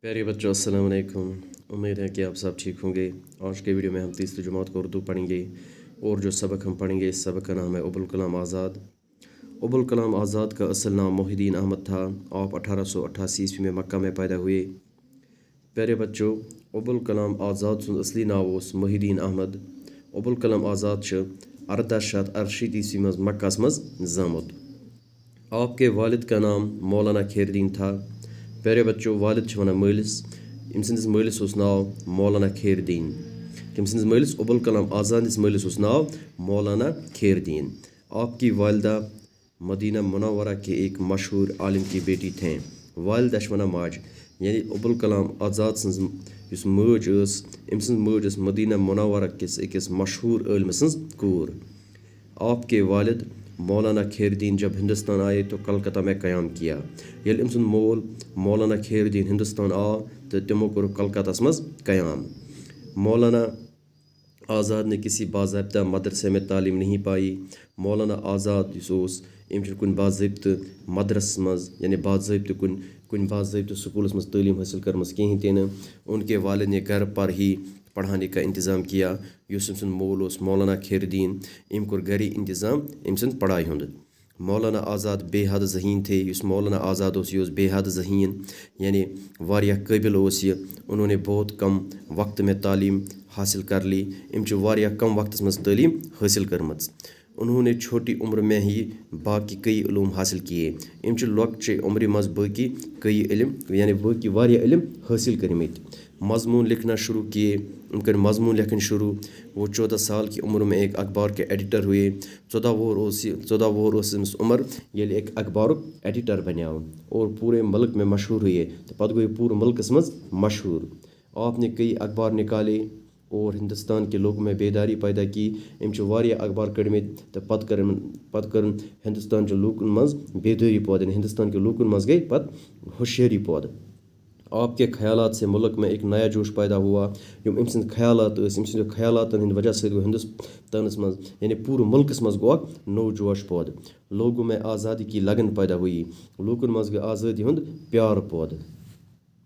پیارے بچوں السلام علیکم، امید ہے کہ آپ سب ٹھیک ہوں گے۔ آج کے ویڈیو میں ہم تیسری جماعت کو اردو پڑھیں گے اور جو سبق ہم پڑھیں گے اس سبق کا نام ہے ابوالکلام آزاد۔ ابوالکلام آزاد کا اصل نام محی الدین احمد تھا۔ آپ 1888 میں مکہ میں پیدا ہوئے۔ پیارے بچوں، ابوالکلام آزاد سن اصلی ناو اس محی الدین احمد۔ ابوالکلام آزاد 1868 مز مکہ مز زامت۔ آپ کے والد کا نام مولانا خیر الدین تھا۔ پیارے بچوں، والد چھِ ونان مٲلِس، أمۍ سٕنٛدِس مٲلِس اوس ناو مولانا خیر الدین۔ تٔمۍ سٕنٛدِس مٲلِس ابوالکلام آزاد سٕنٛدِس مٲلِس اوس ناو مولانا خیر الدین۔ آپ کی والدہ مدینہ منورہ کے ایک مشہور عالم کی بیٹی تھیں۔ والدہ چھِ ونان ماجہِ، یعنی ابوالکلام آزاد سٕنٛز یُس مٲج ٲس، أمۍ سٕنٛز مٲج ٲس مدینہ منورہ کِس أکِس مشہور عٲلمہٕ سٕنٛز کوٗر۔ آپ کے والد مولانا خیر الدین جب ہندوستان آئے تو کلکتہ میں قیام کیا۔ ییٚلہِ أمۍ سُنٛد مول مولانا خیر الدین ہندوستان آو تہٕ تِمو کوٚر کلکتہس منٛز قیام۔ مولانا آزاد نے کسی باضابطہ مدرسے میں تعلیم نہیں پائی۔ مولانا آزاد یُس اوس، أمۍ چھُنہٕ کُنہِ باضٲبطہٕ مدرسس منٛز یعنی کُنہِ باضٲبطہٕ سکوٗلس منٛز تعلیٖم حٲصِل کٔرمٕژ کِہیٖنۍ تہِ نہٕ۔ ان کے والد نے گھر پر ہی پڑھانے کا انتظام کیا۔ یُس أمۍ سُنٛد مول اوس مولانا خیر الدین، أمۍ کوٚر گھرے انتظام أمۍ سٕنٛدِ پڑھایہِ ہُنٛد۔ مولانا آزاد بے حد ذہین تھے۔ یُس مولانا آزاد اوس، یہِ اوس بے حد ذہین، یعنی واریاہ قٲبِل اوس یہِ۔ انہوں نے بہت کم وقت میں تعلیم حاصل کر لی۔ أمۍ چھِ واریاہ کم وقتس منٛز تعلیٖم حٲصِل کٔرمٕژ۔ انہوں نے چھوٹی عمر میں ہی باقی کئی علوم حاصل کیے۔ أمۍ چھِ لۄکچہِ عمرِ منٛز باقی کئی علم یعنی باقی واریاہ علم حٲصِل کٔرمٕتۍ۔ مضمون لکھنا شروع کیے، ان کٔرۍ مضمون لیکھٕنۍ شروع۔ وہ 14 سال کی عمر میں ایک اخبار کے ایڈیٹر ہوئے۔ 14 وُہُر اوس أمِس عمر ییٚلہِ اکہِ اخبارُک ایڈیٹر بنیٛاو اور پورے ملک میں مشہور ہوئے، تہٕ پتہٕ گوٚو یہِ پوٗرٕ ملکس منٛز مشہور۔ آپ نے کئی اخبار نکالے اور ہندوستان کے لوگوں میں بیداری پیدا کی۔ أمۍ چھِ واریاہ اخبار کٔڑمٕتۍ تہٕ پتہٕ کٔرٕن ہندوستان چٮ۪ن لوٗکن منٛز بیدٲری پٲدٕ، یعنی ہندوستان کے لوٗکن منٛز گٔے پتہٕ ہوشیٲری پٲدٕ۔ آپ کے خیالات سے ملک میں ایک نیا جوش پیدا ہوا۔ یِم أمۍ سٕنٛدۍ خیالات ٲسۍ، أمۍ سٕنٛدیو خیالاتن ہٕنٛدِ وجہ سۭتۍ گوٚو ہندوستانس منٛز یعنی پوٗرٕ ملکس منٛز گوٚو اکھ نوٚو جوش پٲدٕ۔ لوگوں میں آزادی کی لگن پیدا ہوئی۔ لوٗکن منٛز گٔے آزٲدی ہُنٛد پیار پٲدٕ۔